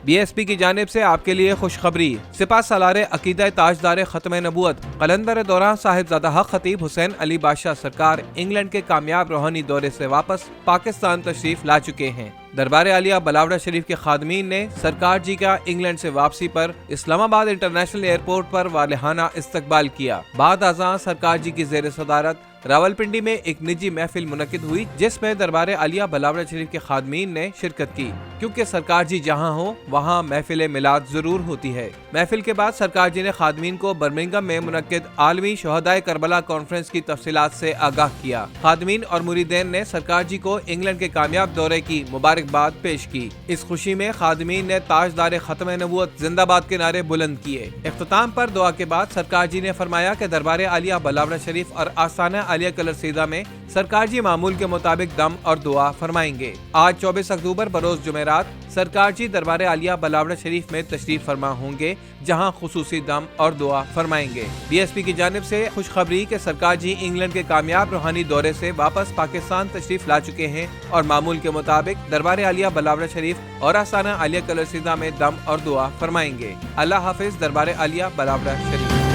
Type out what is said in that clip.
BSP की जानिब से आपके लिए खुशखबरी। सिपा सालार अकीदा ताजदार खत्म नबूवत कलंदर दौरान साहिबजादा हक खतीब हुसैन अली बादशाह सरकार इंग्लैंड के कामयाब रूहानी दौरे से वापस पाकिस्तान तशरीफ ला चुके हैं। दरबार आलिया बलावड़ा शरीफ के खादमीन ने सरकार जी का इंग्लैंड से वापसी पर इस्लामाबाद इंटरनेशनल एयरपोर्ट पर वालिहाना इस्तकबाल किया। बाद अज़ां सरकार जी की ज़ेर सदारत रावलपिंडी में एक निजी महफिल मुनक्किद हुई, जिसमें दरबार आलिया बलावड़ा शरीफ के खादमीन ने शिरकत की, क्योंकि सरकार जी जहां हो वहां महफिल मिलाद जरूर होती है। महफिल के बाद सरकार जी ने खादमीन को बर्मिंघम में मुनक्किद आलमी शोहदाए करबला कॉन्फ्रेंस की तफसीलात से आगाह किया। खादमीन और मुरीदेन ने सरकार जी को इंग्लैंड के कामयाब दौरे की मुबारकबाद पेश की। इस खुशी में खादमीन ने ताजदार खत्म नबूवत जिंदाबाद के नारे बुलंद किए। इख्तिताम पर दुआ के बाद सरकार जी ने फरमाया कि दरबार आलिया बलावड़ा शरीफ और आस्थाना आलिया कलरसीदा में सरकार जी मामूल के मुताबिक दम और दुआ फरमाएंगे। आज 24 अक्टूबर बरोज जुमेरात सरकार जी दरबार आलिया बलावड़ा शरीफ में तशरीफ फरमा होंगे, जहां खुसूसी दम और दुआ फरमाएंगे। BSP की जानिब से खुशखबरी कि सरकार जी इंग्लैंड के कामयाब रूहानी दौरे से वापस पाकिस्तान तशरीफ ला चुके हैं और मामूल के मुताबिक दरबार आलिया बलावड़ा शरीफ और आस्थाना आलिया कलरसीदा में दम और दुआ फरमाएंगे। अल्लाह हाफिज। दरबार आलिया बलावड़ा शरीफ।